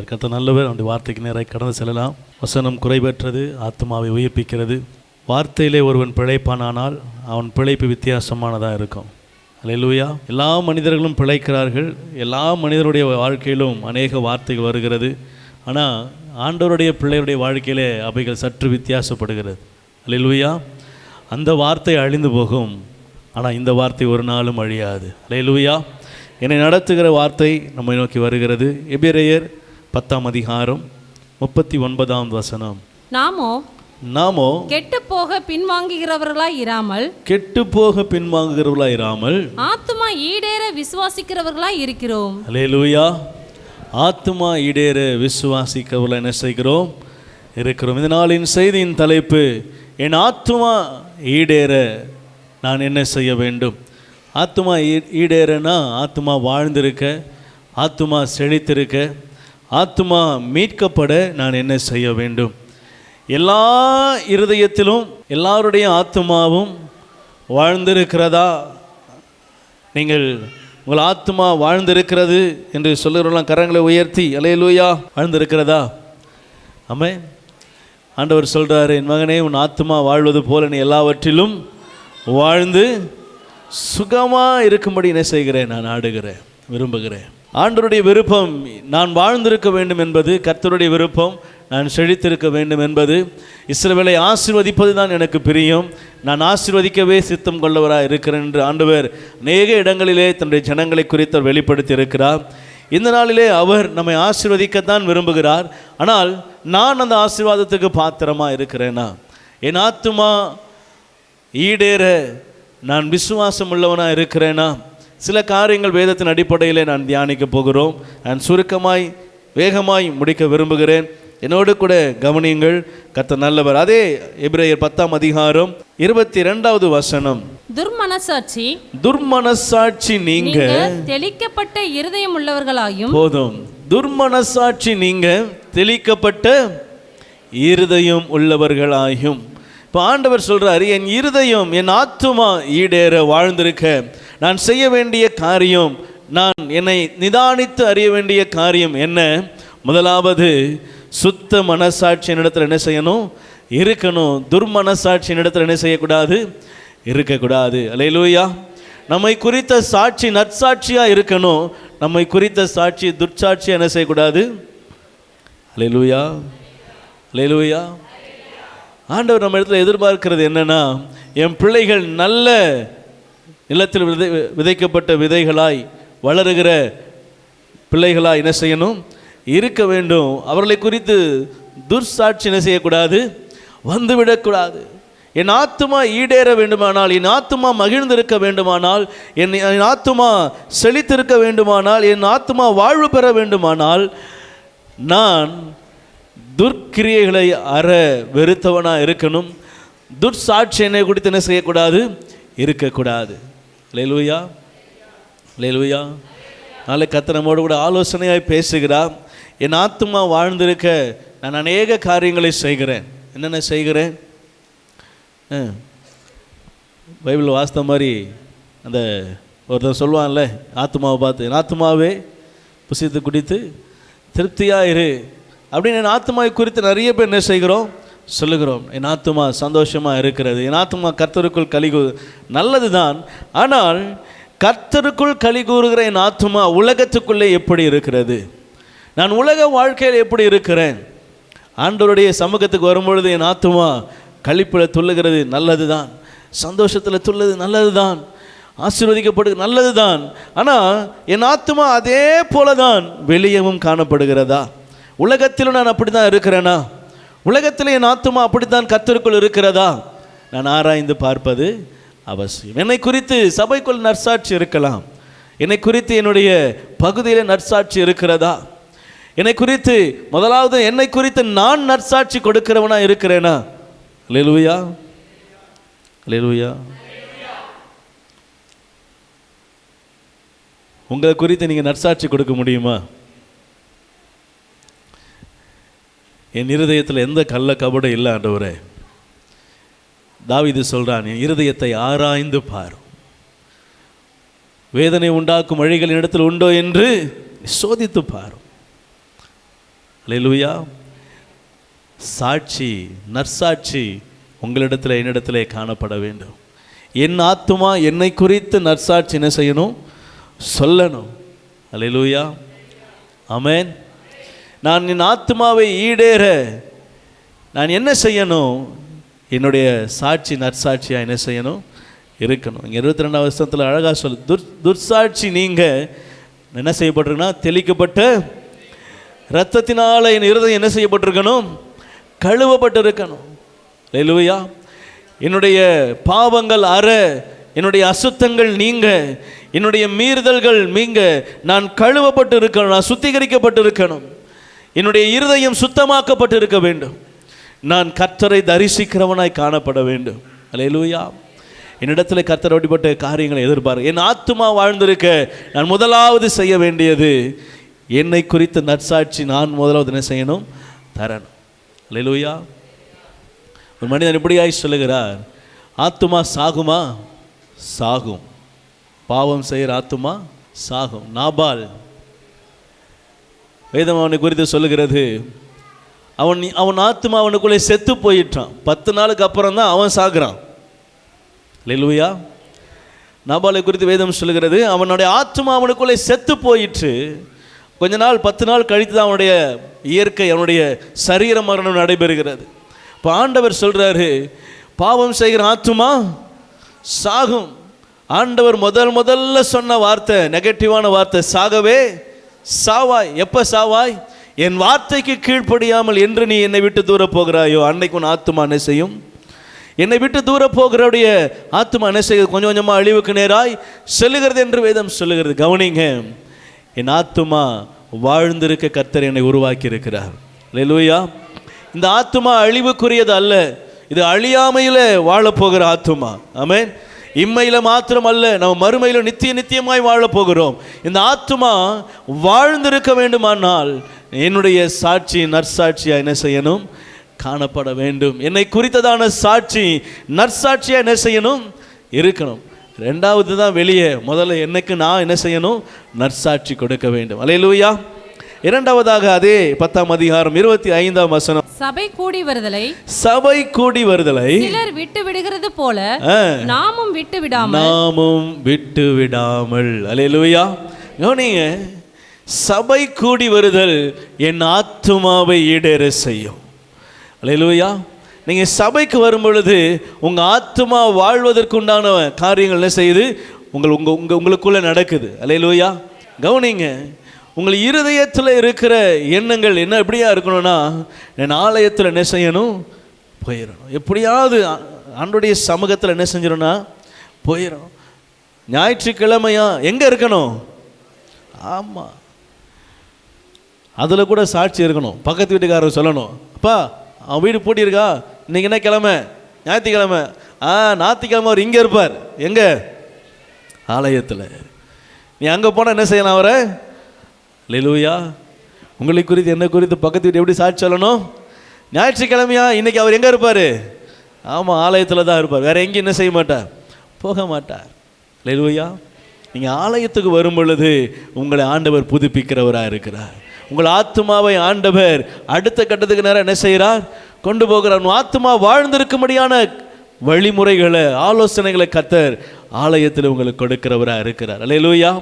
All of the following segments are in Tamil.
இருக்கிறார். கர்த்தர் நல்லவர். அவருடைய வார்த்தைக்கு நேராக கடந்து செல்லலாம். வசனம் குறைபெற்றது, ஆத்மாவை உயிர்ப்பிக்கிறது. வார்த்தையிலே ஒருவன் பிழைப்பானால் அவன் பிழைப்பு வித்தியாசமானதாக இருக்கும். அல்லேலூயா. எல்லா மனிதர்களும் பிழைக்கிறார்கள். எல்லா மனிதருடைய வாழ்க்கையிலும் அநேக வார்த்தைகள் வருகிறது. ஆனால் ஆண்டவருடைய பிள்ளையுடைய வாழ்க்கையிலே அவைகள் சற்று வித்தியாசப்படுகிறது. அல்லேலூயா. அந்த வார்த்தை அழிந்து போகும், ஆனால் இந்த வார்த்தை ஒரு நாளும் அழியாது. அல்லேலூயா. என்னை நடத்துகிற வார்த்தை நம்மை நோக்கி வருகிறது. எபிரெயர் 10ஆம் அதிகாரம் 39ஆம் வசனம். நாமோ கெட்டு போக பின்வாங்குகிறவர்களாய் இராமல் ஆத்துமா ஈடேற விசுவாசிக்கிறவர்களாய் இருக்கிறோம். அல்லேலூயா. ஆத்துமா ஈடேற விசுவாசிக்கிறவர்களாய் என்ன செய்கிறோம்? இருக்கிறோம். இந்த நாளின் செய்தியின் தலைப்பு, என் ஆத்துமா ஈடேற நான் என்ன செய்ய வேண்டும்? ஆத்துமா ஈடேறனா ஆத்துமா வாழ்ந்திருக்க, ஆத்துமா செழித்திருக்க, ஆத்துமா மீட்கப்பட நான் என்ன செய்ய வேண்டும்? எல்லா இருதயத்திலும் எல்லாருடைய ஆத்துமாவும் வாழ்ந்திருக்கிறதா? நீங்கள் உங்கள் ஆத்துமா வாழ்ந்திருக்கிறது என்று சொல்லுகிறவர்களாம் கரங்களை உயர்த்தி அல்லேலூயா. வாழ்ந்திருக்கிறதா? ஆமென். ஆண்டவர் சொல்கிறாரு, என் மகனே, உன் ஆத்துமா வாழ்வது போல நீ எல்லாவற்றிலும் வாழ்ந்து சுகமாக இருக்கும்படி என்ன செய்கிறேன்? நான் நாடுகிறேன், விரும்புகிறேன். ஆண்டவருடைய விருப்பம் நான் வாழ்ந்திருக்க வேண்டும் என்பது, கர்த்தருடைய விருப்பம் நான் செழித்திருக்க வேண்டும் என்பது. இஸ்ரவேலை ஆசீர்வதிப்பது தான் எனக்கு பிரியம், நான் ஆசீர்வதிக்கவே சித்தம் கொள்ளவராக இருக்கிறேன் என்று ஆண்டவர் அநேக இடங்களிலே தன்னுடைய ஜனங்களை குறித்து வெளிப்படுத்தி இருக்கிறார். இந்த நாளிலே அவர் நம்மை ஆசீர்வதிக்கத்தான் விரும்புகிறார். ஆனால் நான் அந்த ஆசீர்வாதத்துக்கு பாத்திரமாக இருக்கிறேனா? என் ஆத்துமா ஈடேற நான் விசுவாசம் உள்ளவனாக இருக்கிறேனா? சில காரியங்கள் வேதத்தின் அடிப்படையில் நான் தியானிக்க போகிறோம். நான் சுருக்கமாய் வேகமாய் முடிக்க விரும்புகிறேன். என்னோடு கூட கவனியுங்கள். கர்த்தர் நல்லவர். அதே எபிரெயர் 10ஆம் அதிகாரம் 22வது வசனம். துர்மனசாட்சி நீங்க தெளிக்கப்பட்ட இருதயம் உள்ளவர்களாயும். போதும். துர்மனசாட்சி நீங்க தெளிக்கப்பட்ட இருதயம் உள்ளவர்களாயும். இப்போ ஆண்டவர் சொல்றாரு, என் இருதயம், என் ஆத்துமா ஈடேற வாழ்ந்திருக்க நான் செய்ய வேண்டிய காரியம், நான் என்னை நிதானித்து அறிய வேண்டிய காரியம் என்ன? முதலாவது, சுத்த மனசாட்சியின் இடத்துல என்ன செய்யணும்? இருக்கணும். துர்மனசாட்சியின் இடத்துல என்ன செய்யக்கூடாது? இருக்கக்கூடாது. அல்லேலூயா. நம்மை குறித்த சாட்சி நற்சாட்சியாக இருக்கணும். நம்மை குறித்த சாட்சி துர்சாட்சியாக என்ன செய்யக்கூடாது? அல்லேலூயா. அல்லேலூயா. ஆண்டவர் நம்ம இடத்துல எதிர்பார்க்கிறது என்னன்னா, என் பிள்ளைகள் நல்ல நிலத்தில் விதைக்கப்பட்ட விதைகளாய் வளருகிற பிள்ளைகளாய் என்ன செய்யணும்? இருக்க வேண்டும். அவர்களை குறித்து துர்சாட்சி என்ன செய்யக்கூடாது? வந்துவிடக்கூடாது. என் ஆத்துமா ஈடேற வேண்டுமானால், என் ஆத்துமா மகிழ்ந்திருக்க வேண்டுமானால், என் ஆத்துமா செழித்திருக்க வேண்டுமானால், என் ஆத்துமா வாழ்வு பெற வேண்டுமானால், நான் துர்க்கிரியைகளை அற வெறுத்தவனாக இருக்கணும். துர்சாட்சி என்னை குறித்து என்ன செய்யக்கூடாது? இருக்கக்கூடாது. அல்லேலூயா. அல்லேலூயா. நாளை கர்த்தர் நம்மோடு கூட ஆலோசனையாய் பேசுகிறார். என் ஆத்துமா வாழ்ந்திருக்க நான் அநேக காரியங்களை செய்கிறேன். என்னென்ன செய்கிறேன்? பைபிள் வாசித்த மாதிரி அந்த ஒருத்தர் சொல்லுவான்ல, ஆத்துமாவை பார்த்து, என் ஆத்துமாவே புசித்து குடித்து திருப்தியாக இரு அப்படின்னு என் ஆத்துமாவை குறித்து நிறைய பேர் என்ன செய்கிறோம்? சொல்லுகிறோம். என் ஆத்துமா சந்தோஷமாக இருக்கிறது, என் ஆத்துமா கர்த்தருக்குள் களி நல்லது தான். ஆனால் கர்த்தருக்குள் களி கூறுகிற என் ஆத்துமா உலகத்துக்குள்ளே எப்படி இருக்கிறது? நான் உலக வாழ்க்கையில் எப்படி இருக்கிறேன்? ஆண்டவருடைய சமூகத்துக்கு வரும்பொழுது என் ஆத்துமா களிப்பில் துள்ளுகிறது, நல்லது தான். சந்தோஷத்தில் துள்ளுது, நல்லது தான். ஆசீர்வதிக்கப்படுது, நல்லது தான். ஆனால் என் ஆத்துமா அதே போல தான் வெளியவும் காணப்படுகிறதா? உலகத்திலும் நான் அப்படி தான் இருக்கிறேனா? உலகத்தில் என் ஆத்துமா அப்படித்தான் கர்த்தருக்குள் இருக்கிறதா? நான் ஆராய்ந்து பார்ப்பது அவசியம். என்னை குறித்து சபைக்குள் நற்சாட்சி இருக்கலாம். என்னை குறித்து என்னுடைய பகுதியில் நற்சாட்சி இருக்கிறதா? என்னை குறித்து முதலாவது என்னை குறித்து நான் நற்சாட்சி கொடுக்கிறவனா இருக்கிறேனா? அல்லேலூயா. அல்லேலூயா. உங்களை குறித்து நீங்கள் நற்சாட்சி கொடுக்க முடியுமா? என் இருதயத்தில் எந்த கள்ள கபடம் இல்லை ஆண்டவரே. தாவீது சொல்றான், என் இருதயத்தை ஆராய்ந்து பார், வேதனை உண்டாக்கும் வழிகள் இடத்தில் உண்டோ என்று சோதித்து பார். அல்லேலூயா. சாட்சி, நற்சாட்சி உங்களிடத்தில் என்னிடத்திலே காணப்பட வேண்டும். என் ஆத்துமா என்னை குறித்து நற்சாட்சி என்ன செய்யணும்? சொல்லணும். அல்லேலூயா, ஆமென். நான் என் ஆத்துமாவை ஈடேற நான் என்ன செய்யணும்? என்னுடைய சாட்சி நற்சாட்சியாக என்ன செய்யணும்? இருக்கணும். இங்கே 22ஆம் வசனத்தில் அழகாக சொல்லு, துர்சாட்சி நீங்கள் என்ன செய்யப்பட்டிருக்குன்னா, தெளிக்கப்பட்ட இரத்தத்தினால என் இருதயம் என்ன செய்யப்பட்டிருக்கணும்? கழுவப்பட்டு இருக்கணும். அல்லேலூயா. என்னுடைய பாவங்கள் என்னுடைய அசுத்தங்கள் நீங்க, என்னுடைய மீறுதல்கள் நீங்க, நான் கழுவப்பட்டு இருக்கணும், நான் சுத்திகரிக்கப்பட்டு இருக்கணும், என்னுடைய இருதயம் சுத்தமாக்கப்பட்டு இருக்க வேண்டும், நான் கர்த்தரை தரிசிக்கிறவனாய் காணப்பட வேண்டும். அல்லேலூயா. என்னிடத்தில் கர்த்தர் அப்படிப்பட்ட காரியங்களை எதிர்பார்க்க, என் ஆத்துமா வாழ்ந்திருக்க நான் முதலாவது செய்ய வேண்டியது என்னை குறித்த நற்சாட்சி நான் முதலாவது என்ன செய்யணும்? தரணும். அல்லேலூயா. ஒரு மனிதன் இப்படியாய் சொல்லுகிறார், ஆத்துமா சாகுமா? சாகும். பாவம் செய்கிற ஆத்துமா சாகும். நாபால் வேதம் அவனை குறித்து சொல்லுகிறது, அவன் ஆத்துமா அவனுக்குள்ளே செத்து போயிட்டான். 10 நாளுக்கு அப்புறம் தான் அவன் சாகுறான். அல்லேலூயா. நாபாலை குறித்து வேதம் சொல்லுகிறது, அவனுடைய ஆத்துமா அவனுக்குள்ளே செத்து போயிற்று. கொஞ்ச நாள் 10 நாள் கழித்து தான் அவனுடைய இயற்கை, அவனுடைய சரீர மரணம் நடைபெறுகிறது. இப்போ ஆண்டவர் சொல்கிறாரு, பாவம் செய்கிற ஆத்துமா சாகும். ஆண்டவர் முதல்ல சொன்ன வார்த்தை நெகட்டிவான வார்த்தை, சாகவே சாவாய். எப்போ சாவாய்? என் வார்த்தைக்கு கீழ்ப்படியாமல் என்று நீ என்னை விட்டு தூர போகிறாயோ அன்னைக்கு உன் ஆத்துமா என்ன செய்யும்? என்னை விட்டு தூர போகிறவுடைய ஆத்துமா என்ன செய்யுது? கொஞ்சம் கொஞ்சமாக அழிவுக்கு நேராய் செல்லுகிறது என்று வேதம் சொல்லுகிறது. கவனிங்க, என் ஆத்துமா வாழ்ந்திருக்க கர்த்தர் என்னை உருவாக்கி இருக்கிறார். அல்லேலூயா. இந்த ஆத்துமா அழிவுக்குரியது அல்ல, இது அழியாமையில் வாழப்போகிற ஆத்துமா. ஆமென். இம்மையில் மாத்திரம் அல்ல, நம்ம மறுமையில் நித்தியமாய் வாழப் போகிறோம். இந்த ஆத்துமா வாழ்ந்திருக்க வேண்டுமானால் என்னுடைய சாட்சி நற்சாட்சியா என்ன செய்யணும்? காணப்பட வேண்டும். என்னை குறித்ததான சாட்சி நற்சாட்சியா என்ன செய்யணும்? இருக்கணும். ரெண்டாவது தான் வெளியே, முதல்ல என்னைக்கு நான் என்ன செய்யணும்? நற்சாட்சி கொடுக்க வேண்டும். அல்லேலூயா. இரண்டாவதாக அதே 10ஆம் அதிகாரம் 25ஆம் வசனம், சபை கூடி வருதலை சிலர் விட்டு விடுகிறது போல நாமும் விட்டு விடாமல். அல்லேலூயா. கவனிங்க, சபை கூடி வருதல் என் ஆத்துமாவை ஈடேற செய்யும். அல்லேலூயா. நீங்கள் சபைக்கு வரும் பொழுது உங்கள் ஆத்துமா வாழ்வதற்குண்டான காரியங்கள் என்ன செய்யுது? உங்களுக்குள்ளே நடக்குது. அல்லேலூயா. கவனிங்க, உங்கள் இருதயத்தில் இருக்கிற எண்ணங்கள் என்ன எப்படியா இருக்கணும்னா, என் ஆலயத்தில் என்ன செய்யணும்? போயிடணும். எப்படியாவது ஆண்டவருடைய சமூகத்தில் என்ன செஞ்சிடணும்னா போயிடும். ஞாயிற்றுக்கிழமையா எங்கே இருக்கணும்? ஆமாம், அதில் கூட சாட்சி இருக்கணும். பக்கத்து வீட்டுக்காரர் சொல்லணும், அப்பா அவன் வீடு பூட்டியிருக்கா, இன்றைக்கி என்ன கிழமை? ஞாயிற்றுக்கிழமை. ஞாயிற்றுக்கிழமை அவர் இங்கே இருப்பார். எங்கே? ஆலயத்தில். நீ அங்கே போனால் என்ன செய்யலாம் அவரை? அல்லேலூயா. உங்களை குறித்து என்ன குறித்து பக்கத்து வீட்டு எப்படி சாட்சி சொல்லணும்? ஞாயிற்றுக்கிழமையா இன்றைக்கி அவர் எங்கே இருப்பார்? ஆமாம், ஆலயத்தில் தான் இருப்பார். வேறு எங்கேயும் என்ன செய்ய மாட்டார்? போக மாட்டார். அல்லேலூயா. நீங்கள் ஆலயத்துக்கு வரும் பொழுது உங்களை ஆண்டவர் புதுப்பிக்கிறவராக இருக்கிறார். உங்கள் ஆத்துமாவை ஆண்டவர் அடுத்த கட்டத்துக்கு நேரம் என்ன செய்கிறார்? கொண்டு போகிறார். உன் ஆத்துமா வாழ்ந்திருக்கும்படியான வழிமுறைகளை, ஆலோசனைகளை கர்த்தர் ஆலயத்தில் உங்களுக்கு கொடுக்கிறவராக இருக்கிறார். அல்லேலூயா.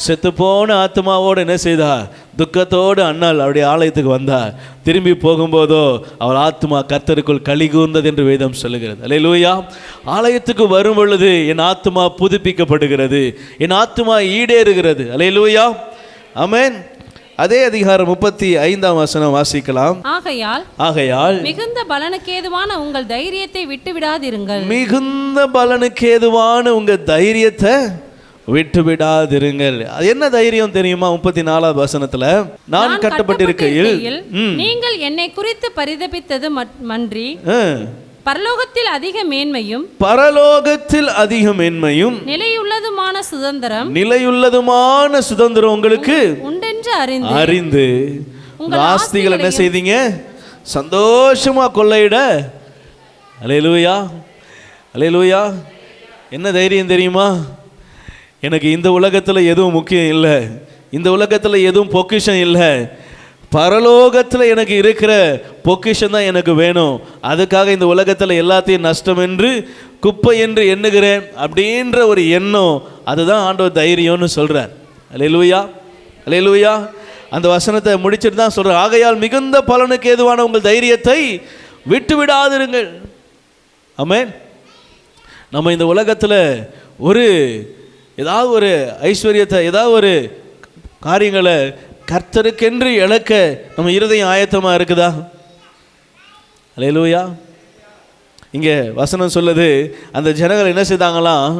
செத்து போன ஆத்மாவோடு என்ன செய்தார்? துக்கத்தோடு அண்ணாள் அவருடைய ஆலயத்துக்கு வந்தார். திரும்பி போகும்போதோ அவர் ஆத்மா கர்த்தருக்குள் களி கூர்ந்தது என்று வேதம் சொல்லுகிறது. அல்லேலூயா. ஆலயத்துக்கு வரும் பொழுது என் ஆத்மா புதுப்பிக்கப்படுகிறது, என் ஆத்மா ஈடேறுகிறது. அல்லேலூயா. ஆமென். அதே அதிகாரம் 35ஆம் வசனம் வாசிக்கலாம். ஆகையால் மிகுந்த பலனுக்கேதுவான உங்கள் தைரியத்தை விட்டு விடாதிருங்கள். மிகுந்த பலனுக்கேதுவான உங்கள் தைரியத்தை விட்டு விடாதிருங்கள். அது என்ன தைரியம் தெரியுமா? 34ஆவது வசனத்துல, நான் கட்டப்பட்டிருக்கையில் நீங்கள் என்னை குறித்து பரிதபித்தது மன்றி பரலோகத்தில் அதிக மேன்மையும் நிலையுள்ளதுமான சுதந்திரம் உங்களுக்கு உண்டென்று அறிந்து உங்கள் ஆஸ்திகள் என்ன செய்தீங்க? சந்தோஷமா கொள்ளையிட. அல்லேலூயா. அல்லேலூயா. என்ன தைரியம் தெரியுமா? எனக்கு இந்த உலகத்தில் எதுவும் முக்கியம் இல்லை, இந்த உலகத்தில் எதுவும் பொக்கிஷம் இல்லை, பரலோகத்தில் எனக்கு இருக்கிற பொக்கிஷம் தான் எனக்கு வேணும், அதுக்காக இந்த உலகத்தில் எல்லாத்தையும் நஷ்டம் என்று குப்பை என்று எண்ணுகிறேன் அப்படின்ற ஒரு எண்ணம், அதுதான் ஆண்டவர் தைரியம்னு சொல்கிறார். அல்லேலூயா, அல்லேலூயா. அந்த வசனத்தை முடிச்சுட்டு தான் சொல்கிறார், ஆகையால் மிகுந்த பலனுக்கு ஏதுவான உங்கள் தைரியத்தை விட்டு விடாதிருங்கள். ஆமென். நம்ம இந்த உலகத்தில் ஏதாவது ஒரு ஐஸ்வர்யத்தை, ஏதாவது ஒரு காரியங்களை கர்த்தருக்கென்று இழக்க நம்ம இருதயம் ஆயத்தமாக இருக்குதா? அல்லேலூயா. இங்கே வசனம் சொல்லுது, அந்த ஜனங்கள் என்ன செய்தாங்களாம்,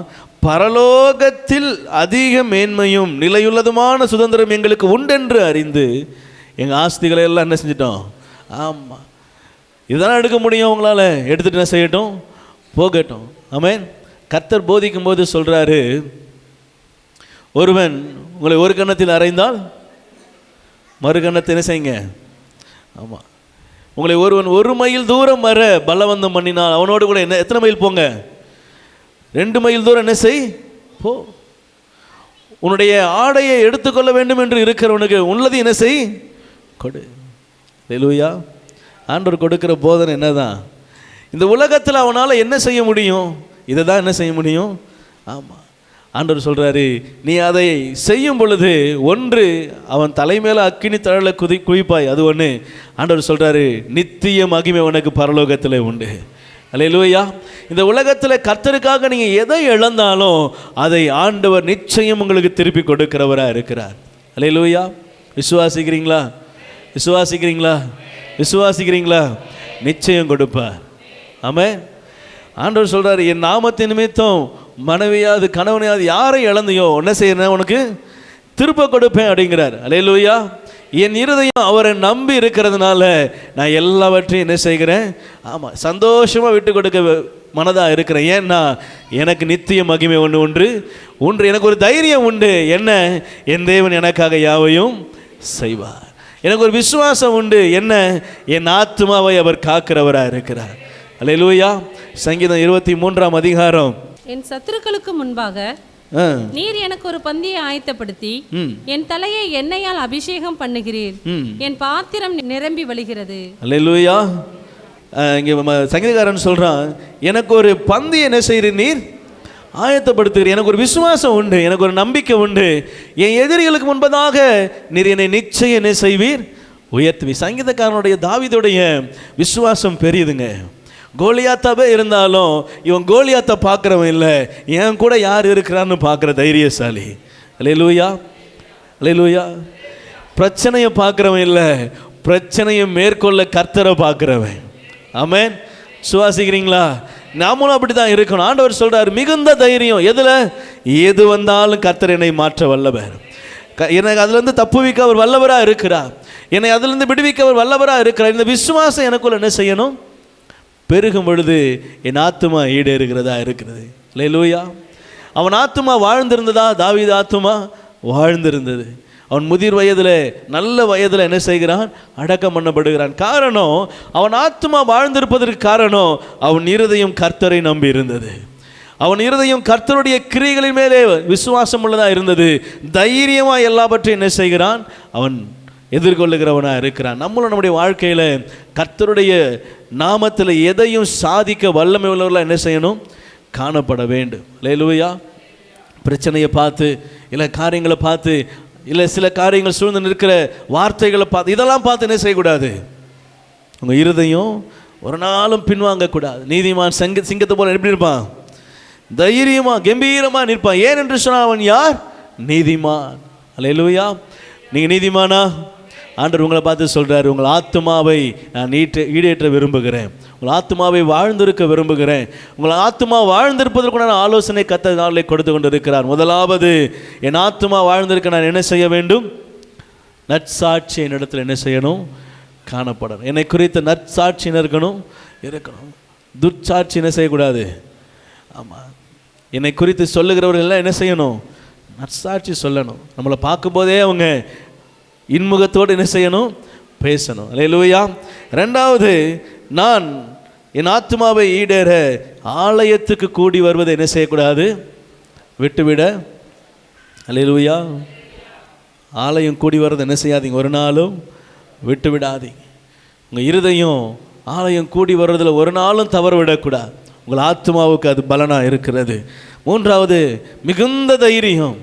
பரலோகத்தில் அதிக மேன்மையும் நிலையுள்ளதுமான சுதந்திரம் எங்களுக்கு உண்டென்று அறிந்து எங்கள் ஆஸ்திகளை எல்லாம் என்ன செஞ்சிட்டோம். ஆமாம், இதெல்லாம் எடுக்க முடியும், உங்களால் எடுத்துகிட்டு என்ன செய்யட்டும், போகட்டும். ஆமென். கர்த்தர் போதிக்கும் போது சொல்கிறாரு, ஒருவன் உங்களை ஒரு கன்னத்தில் அறைந்தால் மறு கன்னத்தை என்ன செய்யுங்க. ஆமாம், உங்களை ஒருவன் 1 மைல் தூரம் வர பலவந்தம் பண்ணினால் அவனோடு கூட என்ன எத்தனை மைல் போங்க, 2 மைல் தூரம் என்ன செய் போ. உன்னுடைய ஆடையை எடுத்துக்கொள்ள வேண்டும் என்று இருக்கிறவனுக்கு உள்ளது என்ன செய் கொடு. அல்லேலூயா. ஆண்டவர் கொடுக்கிற போதனை என்னதான், இந்த உலகத்தில் அவனால் என்ன செய்ய முடியும், இதை தான் என்ன செய்ய முடியும். ஆமாம், ஆண்டவர் சொல்கிறாரு, நீ அதை செய்யும் பொழுது ஒன்று அவன் தலைமையில அக்கினி தழல குவிப்பாய், அது ஒன்று. ஆண்டவர் சொல்கிறாரு, நித்திய மகிமை உனக்கு பரலோகத்தில் உண்டு. அல்லேலூயா. இந்த உலகத்தில் கர்த்தருக்காக நீங்கள் எதை இழந்தாலும் அதை ஆண்டவர் நிச்சயம் உங்களுக்கு திருப்பி கொடுக்கிறவராக இருக்கிறார். அல்லேலூயா. விசுவாசிக்கிறீங்களா? விசுவாசிக்கிறீங்களா? விசுவாசிக்கிறீங்களா? நிச்சயம் கொடுப்பார். ஆமென். ஆண்டவர் சொல்கிறார், என் நாமத்தின் நிமித்தம் மனைவியாவது கணவனையாவது யாரை இழந்தையோ என்ன செய்யணும், உனக்கு திருப்ப கொடுப்பேன் அப்படிங்கிறார். அல்லேலூயா. என் இருதயம் அவரை நம்பி இருக்கிறதுனால நான் எல்லாவற்றையும் என்ன செய்கிறேன், ஆமாம், சந்தோஷமாக விட்டு கொடுக்க மனதாக இருக்கிறேன். ஏன்னா எனக்கு நித்திய மகிமை ஒன்று எனக்கு ஒரு தைரியம் உண்டு. என்ன, என் தேவன் எனக்காக யாவையும் செய்வார். எனக்கு ஒரு விசுவாசம் உண்டு. என்ன, என் ஆத்மாவை அவர் காக்கிறவராக இருக்கிறார். அல்லேலூயா. சங்கீதம் 23ஆம் அதிகாரம், என் சத்துருக்களுக்கு முன்பாக நீர் எனக்கு ஒரு பந்தியை ஆயத்தப்படுத்தி என் தலையை எண்ணெயால் அபிஷேகம் பண்ணுகிறீர், என் பாத்திரம் நிரம்பி வழிகிறது. அல்லேலூயா. இங்கே சங்கீதக்காரன் சொல்றான், எனக்கு ஒரு பந்தி என்ன செய்கிறீர், நீர் ஆயத்தப்படுத்துகிறீர். எனக்கு ஒரு விசுவாசம் உண்டு, எனக்கு ஒரு நம்பிக்கை உண்டு. என் எதிரிகளுக்கு முன்பதாக நீர் என்னை நிச்சயம் என்ன செய்வீர், உயர்த்துவீர். சங்கீதக்காரனுடைய தாவீதுடைய விசுவாசம் பெரியதுங்க. கோலியாத்தாவே இருந்தாலும் இவன் கோலியாத்தை பார்க்குறவன் இல்லை, என் கூட யார் இருக்கிறான்னு பார்க்குற தைரியசாலி. அல்லேலூயா, அல்லேலூயா. பிரச்சனையை பார்க்குறவன் இல்லை, பிரச்சனையை மேற்கொள்ள கர்த்தரை பார்க்குறவன். ஆமென். சுவாசிக்கிறீங்களா? நாமளும் அப்படி தான் இருக்கணும். ஆண்டவர் சொல்கிறார், மிகுந்த தைரியம். எதில்? எது வந்தாலும் கர்த்தர் என்னை மாற்ற வல்லவர், எனக்கு அதுலேருந்து தப்புவிக்க அவர் வல்லவராக இருக்கிறார், என்னை அதுலேருந்து விடுவிக்க அவர் வல்லவராக இருக்கிறார். இந்த விசுவாசம் எனக்குள்ள என்ன செய்யணும், பெருகும் பொழுது என் ஆத்துமா ஈடேறுகிறதா இருக்கிறது. அல்லேலூயா. அவன் ஆத்துமா வாழ்ந்திருந்ததா? தாவீது ஆத்துமா வாழ்ந்திருந்தது. அவன் முதிர் வயதில், நல்ல வயதில் என்ன செய்கிறான், அடக்கம் பண்ணப்படுகிறான். காரணம், அவன் ஆத்துமா வாழ்ந்திருப்பதற்கு காரணம் அவன் இருதயம் கர்த்தரை நம்பி இருந்தது. அவன் இருதயம் கர்த்தருடைய கிரியைகளின் மேலே விசுவாசம் உள்ளதாக இருந்தது. தைரியமாக எல்லாவற்றையும் என்ன செய்கிறான், அவன் எதிர்கொள்ளுகிறவனாக இருக்கிறான். நம்மளும் நம்முடைய வாழ்க்கையில் கர்த்தருடைய நாமத்தில் எதையும் சாதிக்க வல்லமை உள்ளவர்களாக என்ன செய்யணும், காணப்பட வேண்டும். அல்லேலூயா. பிரச்சனையை பார்த்து, இல்லை காரியங்களை பார்த்து, இல்லை சில காரியங்கள் சூழ்ந்து நிற்கிற வார்த்தைகளை பார்த்து, இதெல்லாம் பார்த்து என்ன செய்யக்கூடாது, உங்கள் இருதயம் ஒரு நாளும் பின்வாங்கக்கூடாது. நீதிமான் சிங்கத்தை போல எப்படி இருப்பான், தைரியமாக கம்பீரமாக நிற்பான். ஏன் என்று சொன்னால் அவன் யார், நீதிமான். அல்லேலூயா. நீங்கள் நீதிமானா? ஆண்டவர் உங்களை பார்த்து சொல்கிறார், உங்கள் ஆத்மாவை நான் ஈடேற்ற விரும்புகிறேன், உங்கள் ஆத்மாவை வாழ்ந்திருக்க விரும்புகிறேன். உங்கள் ஆத்மா வாழ்ந்திருப்பதற்குண்டான ஆலோசனை கர்த்தர் நாளை கொடுத்து கொண்டு இருக்கிறார். முதலாவது, என் ஆத்மா வாழ்ந்திருக்க நான் என்ன செய்ய வேண்டும், நற்சாட்சி என்னிடத்தில் என்ன செய்யணும், காணப்படணும். என்னை குறித்த நற்சாட்சி இருக்கணும். துர்ச்சாட்சி என்ன செய்யக்கூடாது. ஆமாம், என்னை குறித்து சொல்லுகிறவர்கள் எல்லாம் என்ன செய்யணும், நற்சாட்சி சொல்லணும். நம்மளை பார்க்கும்போதே அவங்க இன்முகத்தோடு என்ன செய்யணும், பேசணும். அல்லேலூயா. ரெண்டாவது, நான் என் ஆத்மாவை ஈடேற ஆலயத்துக்கு கூடி வருவதை என்ன செய்யக்கூடாது, விட்டுவிட. அல்லேலூயா. ஆலயம் கூடி வர்றது என்ன செய்யாதீங்க, ஒரு நாளும் விட்டு விடாதீங்க. உங்கள் இருதயம் ஆலயம் கூடி வர்றதில் ஒரு நாளும் தவறு விடக்கூடாது. உங்கள் ஆத்மாவுக்கு அது பலனாக இருக்கிறது. மூன்றாவது, மிகுந்த தைரியம்.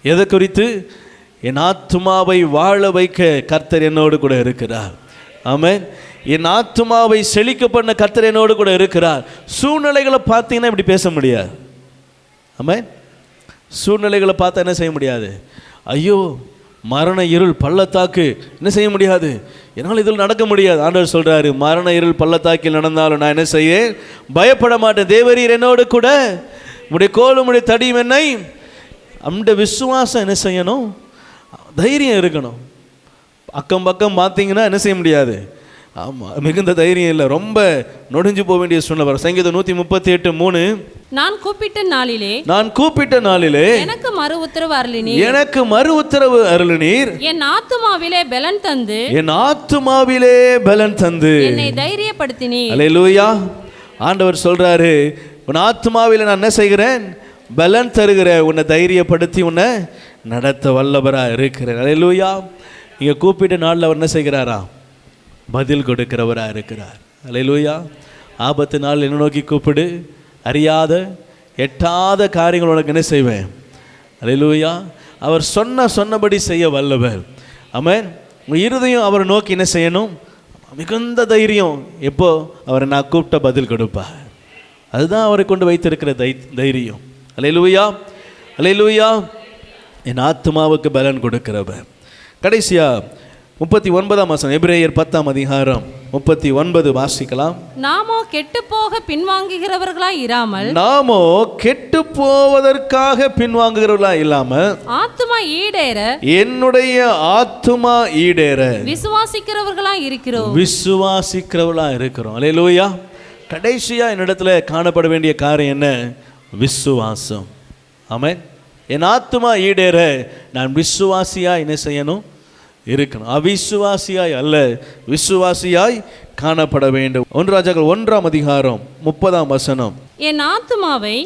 எதை குறித்து? என் ஆத்மாவை வாழ வைக்க கர்த்தர் என்னோடு கூட இருக்கிறார். ஆமென். என் ஆத்மாவை செழிக்க பண்ண கர்த்தர் என்னோடு கூட இருக்கிறார். சூழ்நிலைகளை பார்த்தீங்கன்னா இப்படி பேச முடியாது. ஆமென். சூழ்நிலைகளை பார்த்தா என்ன செய்ய முடியாது? ஐயோ மரண இருள் பள்ளத்தாக்கு, என்ன செய்ய முடியாது, என்னால் இதில் நடக்க முடியாது. ஆண்டவர் சொல்கிறாரு, மரண இருள் பள்ளத்தாக்கில் நடந்தாலும் நான் என்ன செய்ய பயப்பட மாட்டேன். தேவரீர் என்னோடு கூட, உடைய கோலும் உடைய தடியும் என்னை. அந்த விசுவாசம் என்ன செய்யணும்? தைரியம் இருக்கணும். அக்கம் பக்கம் பார்த்தீங்கன்னா என்ன செய்ய முடியாது. ஆமாம், மிகுந்த தைரியம் இல்லை, ரொம்ப நொடிஞ்சு போக வேண்டிய சூழ்நிலை. சங்கீதம் 138:3, நான் கூப்பிட்ட நாளிலே எனக்கு மறு உத்தரவு அருளினீர். என் ஆத்துமாவிலே பலன் தந்து என்னை தைரியப்படுத்தினீர். அல்லேலூயா. ஆண்டவர் சொல்றாரு, உன் ஆத்துமாவிலே நான் என்ன செய்கிறேன்? பலன் தருகிற, உன்னை தைரியப்படுத்தி உன்னை நடத்த வல்லவராக இருக்கிறேன். அல்லேலூயா. இங்கே கூப்பிட்ட நாளில் அவர் என்ன செய்கிறாரா? பதில் கொடுக்கிறவராக இருக்கிறார். அல்லேலூயா. ஆபத்து நாள் என்ன நோக்கி கூப்பிடு, அறியாத எட்டாத காரியங்கள் உனக்கு என்ன செய்வேன். அல்லேலூயா. அவர் சொன்னபடி செய்ய வல்லவர். ஆமென். உங்கள் இருதயம் அவரை நோக்கி என்ன செய்யணும்? மிகுந்த தைரியம். எப்போ? அவரை நான் கூப்பிட்ட பதில் கொடுப்பார். அதுதான் அவரை கொண்டு வைத்திருக்கிற தைரியம். அல்லேலூயா, அல்லேலூயா. என் ஆத்மாவுக்கு பலன் கொடுக்கிறவர். கடைசியா 39ஆம் வசனம், எபிரேயர் 10ஆம் அதிகாரம் 39 வாசிக்கலாம். நாமோ கெட்டு போக பின்வாங்குகிறவர்களாய் இராமல், நாமோ கெட்டு போவதற்காக பின்வாங்குகிறவர்களாய் இல்லாமல், ஆத்துமா ஈடேற, என்னுடைய ஆத்துமா ஈடேற விசுவாசிக்கிறவர்களாய் இருக்கிறோம். விசுவாசிக்கிறவர்களாய் இருக்கிறோம். அல்லேலூயா. கடைசியா என்னிடத்துல காணப்பட வேண்டிய காரியம் என்ன? விசுவாசம். ஆமென். என் ஆத்துமா ஈடேற நான் விசுவாசியா என்ன செய்யணும்? இருக்கணும். அவிசுவாசியாய் அல்ல, விசுவாசியாய் காணப்பட வேண்டும். 1 ராஜாக்கள் 1ஆம் அதிகாரம் 30ஆம் வசனம், என் ஆத்துமாவை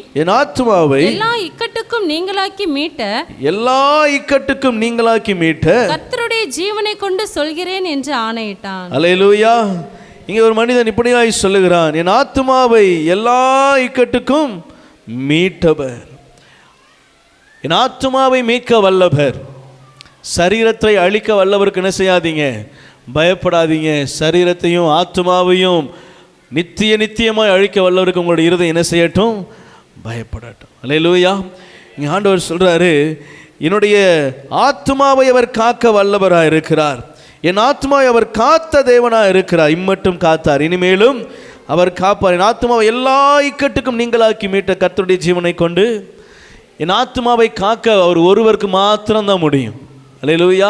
எல்லா இக்கட்டுக்கும் நீங்களாக்கி மீட்ட கர்த்தருடைய ஜீவனை கொண்டு சொல்கிறேன் என்று ஆணையிட்டான். அல்லேலூயா. இங்கே ஒரு மனிதன் இப்படியாய் சொல்லுகிறான், என் ஆத்துமாவை எல்லா இக்கட்டுக்கும் மீட்டவர். என் ஆத்துமாவை மீட்க வல்லவர். சரீரத்தை அழிக்க வல்லவருக்கு என்ன செய்யாதீங்க? பயப்படாதீங்க. சரீரத்தையும் ஆத்துமாவையும் நித்தியமாய் அழிக்க வல்லவருக்கு உங்களுடைய இருதயம் என்ன செய்யட்டும்? பயப்படட்டும். அல்லேலூயா. இங்கே ஆண்டவர் சொல்கிறாரு, என்னுடைய ஆத்துமாவை அவர் காக்க வல்லவராக இருக்கிறார். என் ஆத்மாவை அவர் காத்த தேவனாக இருக்கிறார். இம்மட்டும் காத்தார், இனிமேலும் அவர் காப்பார். என் ஆத்மாவை எல்லா இக்கட்டுக்கும் நீங்களாக்கி மீட்ட கர்த்தருடைய ஜீவனை கொண்டு என் ஆத்மாவை காக்க அவர் ஒருவருக்கு மாத்திரம்தான் முடியும். அல்லேலூயா.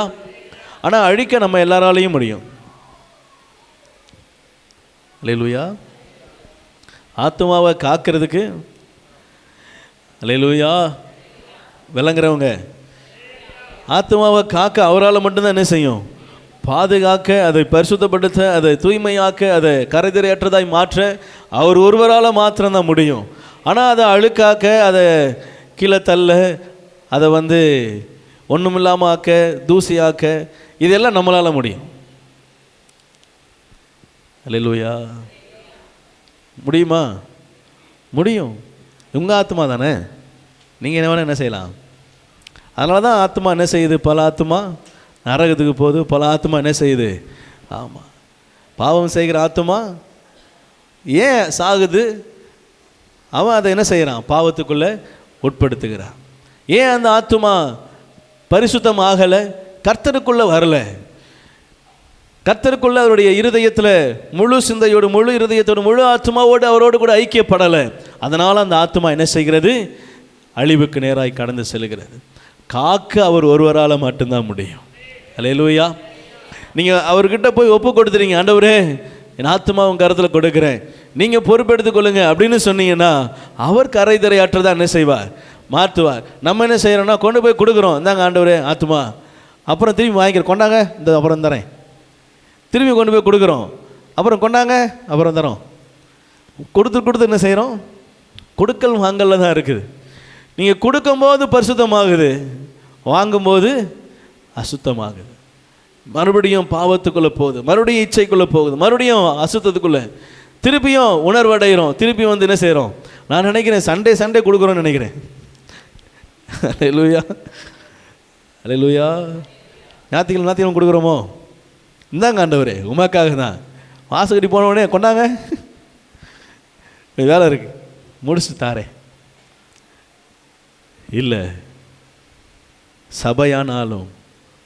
ஆனால் அழிக்க நம்ம எல்லாராலையும் முடியும். அல்லேலூயா. ஆத்மாவை காக்கிறதுக்கு அல்லேலூயா விளங்குறவங்க, ஆத்மாவை காக்க அவரால் மட்டும்தான் என்ன செய்யும்? பாதுகாக்க, அதை பரிசுத்தப்படுத்த, அதை தூய்மையாக்க, அதை கரைதிரையற்றதாய் மாற்ற அவர் ஒருவரால் மாத்திரம்தான் முடியும். ஆனால் அதை அழுக்காக்க, அதை கீழே தள்ள, அதை ஒன்றுமில்லாமல் ஆக்க, தூசியாக்க, இதெல்லாம் நம்மளால் முடியும். அல்லேலூயா. முடியுமா? முடியும். உங்கள் ஆத்மா தானே, நீங்கள் என்ன வேணால் என்ன செய்யலாம். அதனால தான் ஆத்மா என்ன செய்யுது? பல ஆத்மா நரகத்துக்கு போகுது, பல ஆத்மா என்ன செய்யுது? ஆமாம், பாவம் செய்கிற ஆத்மா ஏன் சாகுது? அவன் அதை என்ன செய்கிறான்? பாவத்துக்குள்ளே உட்படுத்துகிறான். ஏன் அந்த ஆத்மா பரிசுத்தம் ஆகலை? கர்த்தருக்குள்ளே வரலை. கர்த்தருக்குள்ளே அவருடைய இருதயத்தில் முழு சிந்தையோடு, முழு இருதயத்தோடு, முழு ஆத்மாவோடு அவரோடு கூட ஐக்கியப்படலை. அதனால் அந்த ஆத்மா என்ன செய்கிறது? அழிவுக்கு நேராய் கடந்து செல்கிறது. காக்க அவர் ஒருவரால் மட்டும்தான் முடியும். அல்லேலூயா. நீங்கள் அவர்கிட்ட போய் ஒப்பு கொடுத்துறீங்க, ஆண்டவரே என் ஆத்மா உங்கள் கருத்தில் கொடுக்குறேன், நீங்கள் பொறுப்பெடுத்துக் கொள்ளுங்க அப்படின்னு சொன்னீங்கன்னா அவர் கரைதிரையாற்றதான் என்ன செய்வார்? மாற்றுவார். நம்ம என்ன செய்கிறோன்னா கொண்டு போய் கொடுக்குறோம், இந்தாங்க ஆண்டவரே ஆத்மா, அப்புறம் திரும்பி வாங்கிக்கிறோம், கொண்டாங்க இந்த அப்புறம் தரேன், திரும்பி கொண்டு போய் கொடுக்குறோம், அப்புறம் கொண்டாங்க அப்புறம் தரோம். கொடுத்து என்ன செய்கிறோம்? கொடுக்கல் வாங்கல தான் இருக்குது. நீங்கள் கொடுக்கும்போது பரிசுத்தமாகுது, வாங்கும்போது அசுத்தமாகுது. மறுபடியும் பாவத்துக்குள்ளே போகுது, மறுபடியும் இச்சைக்குள்ளே போகுது, மறுபடியும் அசுத்தத்துக்குள்ளே, திருப்பியும் உணர்வடைகிறோம், திருப்பி வந்து என்ன செய்கிறோம்? நான் நினைக்கிறேன் சண்டே கொடுக்குறோன்னு நினைக்கிறேன். அல்லேலூயா, அல்லேலூயா. ஞாயிற்றுக்கிழமை கொடுக்குறோமோ? இந்தாங்க ஆண்டவரே, உமக்காக தான். வாசகடி போன உடனே கொண்டாங்க, வேலை இருக்கு, முடிச்சு தாரேன். இல்லை, சபையானாலும்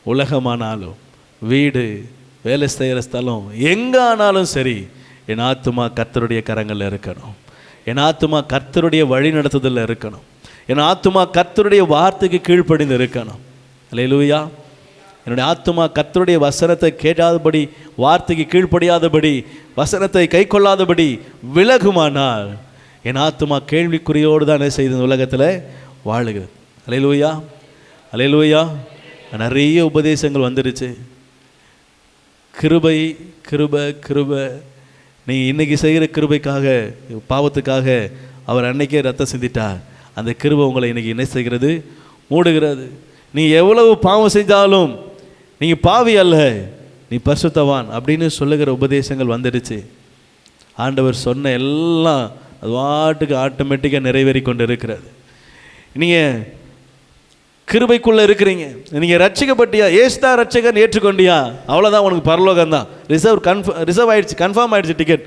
உலகமானாலும் வீடு, வேலை செய்கிற ஸ்தலம், எங்கே ஆனாலும் சரி, என் ஆத்துமா கர்த்தருடைய கரங்களில் இருக்கணும். என் ஆத்துமா கர்த்தருடைய வழி நடத்துதலில் இருக்கணும். என் ஆத்துமா கர்த்தருடைய வார்த்தைக்கு கீழ்ப்படிந்து இருக்கணும். அல்லேலூயா. என்னுடைய ஆத்துமா கர்த்தருடைய வசனத்தை கேட்காதபடி, வார்த்தைக்கு கீழ்ப்படியாதபடி, வசனத்தை கை கொள்ளாதபடி விலகுமானால் என் ஆத்துமா கேள்விக்குறியோடு தான் என்ன செய்து உலகத்தில் வாழுகிறது. அல்லேலூயா, அல்லேலூயா. நிறைய உபதேசங்கள் வந்துடுச்சு. கிருபை, கிருபை, கிருபை. நீங்கள் இன்றைக்கி செய்கிற கிருபைக்காக, பாவத்துக்காக அவர் அன்னைக்கே ரத்தம் சிந்திட்டார். அந்த கிருபை உங்களை இன்றைக்கி என்ன செய்கிறது? மூடுகிறது. நீ எவ்வளவு பாவம் செஞ்சாலும் நீங்கள் பாவி அல்ல, நீ பரிசுத்தவான் அப்படின்னு சொல்லுகிற உபதேசங்கள் வந்துடுச்சு. ஆண்டவர் சொன்ன எல்லாம் அது வாட்டுக்கு ஆட்டோமேட்டிக்காக நிறைவேறி கொண்டு இருக்கிறது. நீங்கள் கிருபைக்குள்ளே இருக்கிறீங்க, நீங்கள் ரட்சிக்கப்பட்டியா, ஏசுதா ரட்சகன் ஏற்றுக்கொண்டியா, அவ்வளோதான், உனக்கு பரலோகம் தான். ரிசர்வ் ஆகிடுச்சு, கன்ஃபார்ம் ஆகிடுச்சு டிக்கெட்.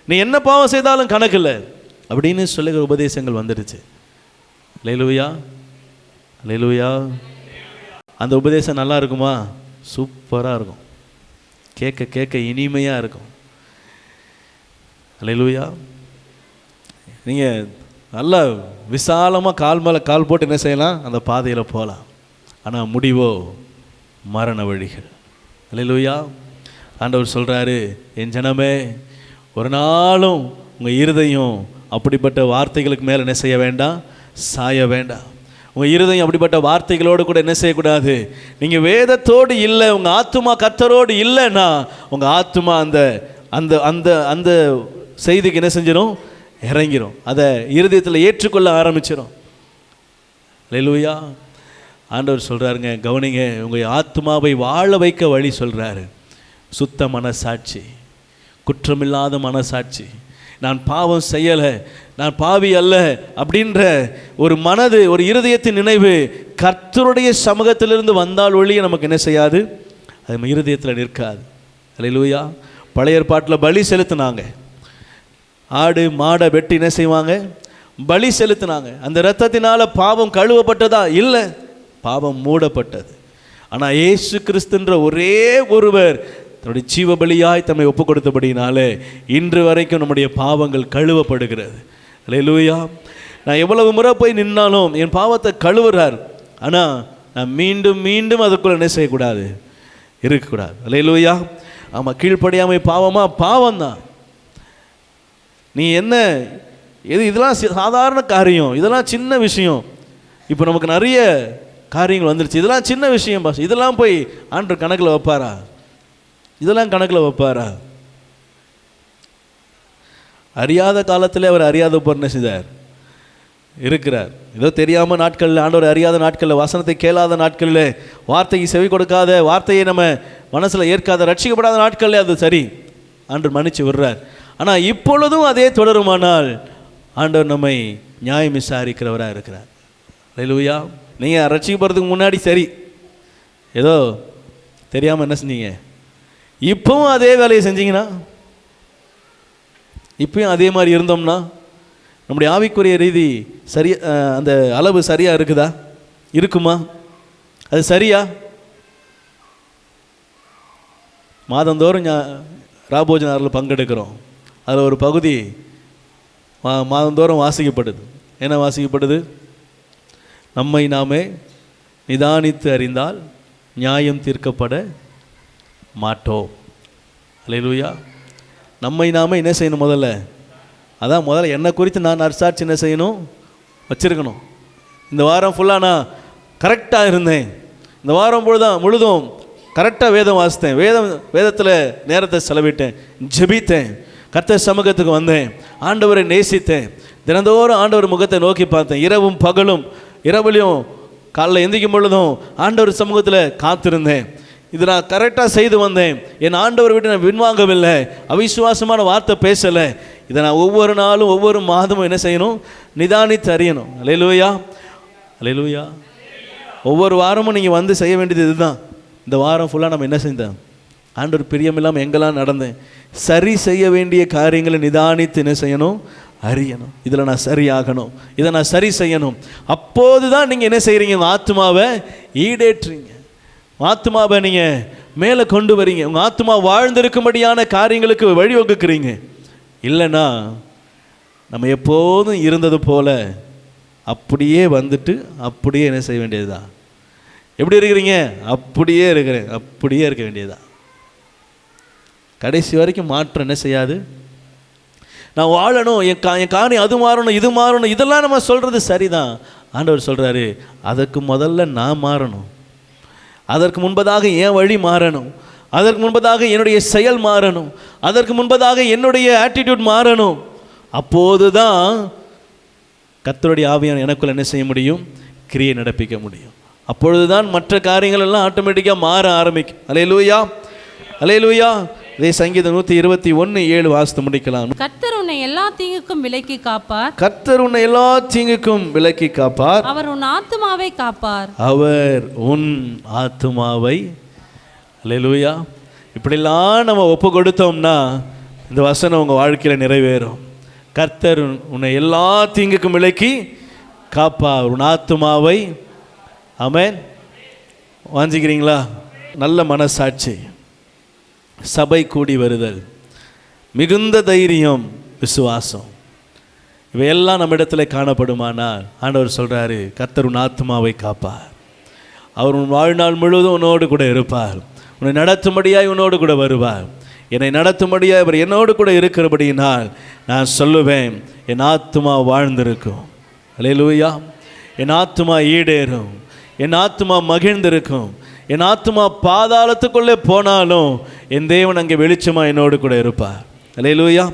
நீ என்ன பாவம் செய்தாலும் கணக்கு இல்லை அப்படின்னு சொல்லுகிற உபதேசங்கள் வந்துடுச்சு. அல்லேலூயா, அல்லேலூயா. அந்த உபதேசம் நல்லா இருக்குமா? சூப்பராக இருக்கும், கேட்க கேட்க இனிமையாக இருக்கும். அல்லேலூயா. நீங்கள் நல்லா விசாலமாக கால் மேலே கால் போட்டு என்ன செய்யலாம்? அந்த பாதையில் போகலாம். ஆனால் முடிவோ மரண வழிகள். அல்லேலூயா. ஆண்டவர் சொல்கிறாரு, என் ஜனமே, ஒரு நாளும் உங்கள் இருதயம் அப்படிப்பட்ட வார்த்தைகளுக்கு மேலே என்ன செய்ய வேண்டாம்? சாய வேண்டாம். உங்கள் இருதயம் அப்படிப்பட்ட வார்த்தைகளோடு கூட என்ன செய்யக்கூடாது? நீங்கள் வேதத்தோடு இல்லை, உங்கள் ஆத்துமா கர்த்தரோடு இல்லைன்னா உங்கள் ஆத்துமா அந்த அந்த அந்த அந்த செய்திக்கு என்ன செஞ்சிடும்? இறங்கிரும். அதை இருதயத்தில் ஏற்றுக்கொள்ள ஆரம்பிச்சிடும். அல்லேலூயா. ஆண்டவர் சொல்கிறாருங்க, கவனிங்க, உங்கள் ஆத்மாவை வாழ வைக்க வழி சொல்கிறாரு. சுத்த மனசாட்சி, குற்றமில்லாத மனசாட்சி, நான் பாவம் செய்யலை, நான் பாவி அல்ல அப்படின்ற ஒரு மனது, ஒரு இருதயத்தின் நினைவு கர்த்தருடைய சமூகத்திலிருந்து வந்தால் ஒழிய நமக்கு என்ன செய்யாது? அது நம்ம இருதயத்தில் நிற்காது. அல்லேலூயா. பழைய ஏற்பாட்டில் பலி செலுத்தினாங்க. ஆடு மாடை வெட்டி என்ன செய்வாங்க? பலி செலுத்தினாங்க. அந்த இரத்தத்தினால பாவம் கழுவப்பட்டதா? இல்லை, பாவம் மூடப்பட்டது. ஆனால் இயேசு கிறிஸ்துன்ற ஒரே ஒருவர் தன்னுடைய ஜீவ பலியாய் தம்மை ஒப்பு கொடுத்தபடினாலே இன்று வரைக்கும் நம்முடைய பாவங்கள் கழுவப்படுகிறது. அல்லேலூயா. நான் எவ்வளவு முறை போய் நின்னாலும் என் பாவத்தை கழுவுறார். ஆனால் நான் மீண்டும் மீண்டும் அதுக்குள்ள என்ன செய்யக்கூடாது? இருக்கக்கூடாது. அல்லேலூயா. ஆமாம், கீழ்ப்படியாமை பாவமா? பாவம்தான். நீ என்ன இதெல்லாம் சாதாரண காரியம், இதெல்லாம் சின்ன விஷயம். இப்போ நமக்கு நிறைய காரியங்கள் வந்துருச்சு, இதெல்லாம் சின்ன விஷயம் பாஸ், இதெல்லாம் போய் ஆண்டவர் கணக்கில் வைப்பாரா? இதெல்லாம் கணக்கில் வைப்பாரா? அறியாத காலத்தில் அவர் அறியாத பொருள் செய்தார் இருக்கிறார். ஏதோ தெரியாமல் நாட்களில், ஆண்டவர் அறியாத நாட்களில், வசனத்தை கேளாத நாட்களில், வார்த்தைக்கு செவி கொடுக்காத, வார்த்தையை நம்ம மனசில் ஏற்காத, ரட்சிக்கப்படாத நாட்களில் அது சரி, ஆண்டவர் மன்னிச்சு விடுறார். ஆனால் இப்பொழுதும் அதே தொடருமானால் ஆண்டவர் நம்மை நியாயம் விசாரிக்கிறவராக இருக்கிறார். அல்லேலூயா. நீங்கள் ரட்சிக்கப்படுறதுக்கு முன்னாடி சரி, ஏதோ தெரியாமல் என்ன செஞ்சீங்க, இப்போவும் அதே வேலையை செஞ்சீங்கன்னா, இப்பயும் அதே மாதிரி இருந்தோம்னா நம்முடைய ஆவிக்குரிய ரீதி சரியா, அந்த அளவு சரியாக இருக்குதா? இருக்குமா? அது சரியா? மாதந்தோறும் ராபோஜனாரில் பங்கெடுக்கிறோம். அதில் ஒரு பகுதி மாதந்தோறும் வாசிக்கப்படுது. என்ன வாசிக்கப்படுது? நம்மை நாமே நிதானித்து அறிந்தால் நியாயம் தீர்க்கப்பட மாட்டோம். அல்லேலூயா. நம்மை நாமே என்ன செய்யணும்? முதல்ல என்னை குறித்து நான் நற்சாட்சி என்ன செய்யணும்? வச்சுருக்கணும். இந்த வாரம் ஃபுல்லாக நான் கரெக்டாக இருந்தேன், இந்த வாரம் முழுதும் கரெக்டாக வேதம் வாசித்தேன், வேதத்தில் நேரத்தை செலவிட்டேன், ஜெபித்தேன், கர்த்தர் சமூகத்துக்கு வந்தேன், ஆண்டவரை நேசித்தேன், தினந்தோறும் ஆண்டவர் முகத்தை நோக்கி பார்த்தேன், இரவும் பகலும், இரவுலையும் காலைல எந்திக்கும் பொழுதும் ஆண்டவர் சமூகத்தில் காத்திருந்தேன், இதை நான் கரெக்டாக செய்து வந்தேன், என் ஆண்டவர் விட்டு நான் பின்வாங்கவில்லை, அவிசுவாசமான வார்த்தை பேசலை, இதை நான் ஒவ்வொரு நாளும் ஒவ்வொரு மாதமும் என்ன செய்யணும், நிதானித்து அறியணும். அல்லேலூயா, அல்லேலூயா. ஒவ்வொரு வாரமும் நீங்கள் வந்து செய்ய வேண்டியது இதுதான். இந்த வாரம் ஃபுல்லாக நம்ம என்ன செஞ்சோம், ஆண்டவர் பிரியமில்லாமல் எங்கெல்லாம் நடந்தேன், சரி செய்ய வேண்டிய காரியங்களை நிதானித்து என்ன செய்யணும், அறியணும். இதில் நான் சரியாகணும், இதை நான் சரி செய்யணும். அப்போது தான் நீங்கள் என்ன செய்கிறீங்க, உங்கள் ஆத்மாவை ஈடேற்றுறீங்க, ஆத்மாவை நீங்கள் மேலே கொண்டு வரீங்க, உங்கள் ஆத்மா வாழ்ந்திருக்கும்படியான காரியங்களுக்கு வழிவகுக்கிறீங்க. இல்லைன்னா நம்ம எப்போதும் இருந்தது போல் அப்படியே வந்துட்டு அப்படியே என்ன செய்ய வேண்டியதுதான். எப்படி இருக்கிறீங்க, அப்படியே இருக்கிறேன், அப்படியே இருக்க வேண்டியதுதான். கடைசி வரைக்கும் மாற்றம் என்ன செய்யாது. நான் வாழணும், என் காரியம் அது மாறணும், இது மாறணும், இதெல்லாம் நம்ம சொல்கிறது சரிதான். ஆண்டவர் சொல்கிறாரு, அதற்கு முதல்ல நான் மாறணும், அதற்கு முன்பதாக என் வழி மாறணும், அதற்கு முன்பதாக என்னுடைய செயல் மாறணும், அதற்கு முன்பதாக என்னுடைய ஆட்டிடியூட் மாறணும். அப்போது தான் கர்த்தருடைய ஆவியான எனக்குள்ள என்ன செய்ய முடியும், கிரியை நடப்பிக்க முடியும். அப்பொழுது தான் மற்ற காரியங்கள் எல்லாம் ஆட்டோமேட்டிக்காக மாற ஆரம்பிக்கும். அல்லேலூயா, அல்லேலூயா. இதே சங்கீதம் 121:7 வாசித்து முடிக்கலாம். கர்த்தர் உன்னை எல்லா தீங்குக்கும் விலக்கி காப்பார், கர்த்தர் உன்னை எல்லா தீங்குக்கும் விலக்கி காப்பார், அவர் உன் ஆத்துமாவை காப்பார், அவர் உன் ஆத்துமாவை. அல்லேலூயா. இப்படிலாம் நம்ம ஒப்பு கொடுத்தோம்னா இந்த வசனம் உங்கள் வாழ்க்கையில் நிறைவேறும். கர்த்தர் உன்னை எல்லா தீங்குக்கும் விலக்கி காப்பார், உன் ஆத்துமாவை. ஆமென். வாஞ்சிக்கிறீங்களா? நல்ல மனசாட்சி, சபை கூடி வருதல், மிகுந்த தைரியம், விசுவாசம், இவையெல்லாம் நம்ம இடத்துல காணப்படுமானால் ஆண்டவர் சொல்கிறாரு, கர்த்தர் உன் ஆத்மாவை காப்பார், அவர் உன் வாழ்நாள் முழுவதும் உன்னோடு கூட இருப்பார், உன்னை நடத்தும்படியாய் உன்னோடு கூட வருவார். என்னை நடத்தும்படியாய் அவர் என்னோடு கூட இருக்கிறபடியினால் நான் சொல்லுவேன், என் ஆத்மா வாழ்ந்திருக்கும். அல்லேலூயா. என் ஆத்மா ஈடேறும், என் ஆத்மா மகிழ்ந்திருக்கும், என் ஆத்மா பாதாளத்துக்குள்ளே போனாலும் என் தேவன் அங்கே வெளிச்சமாக என்னோடு கூட இருப்பார். அல்லேலூயா.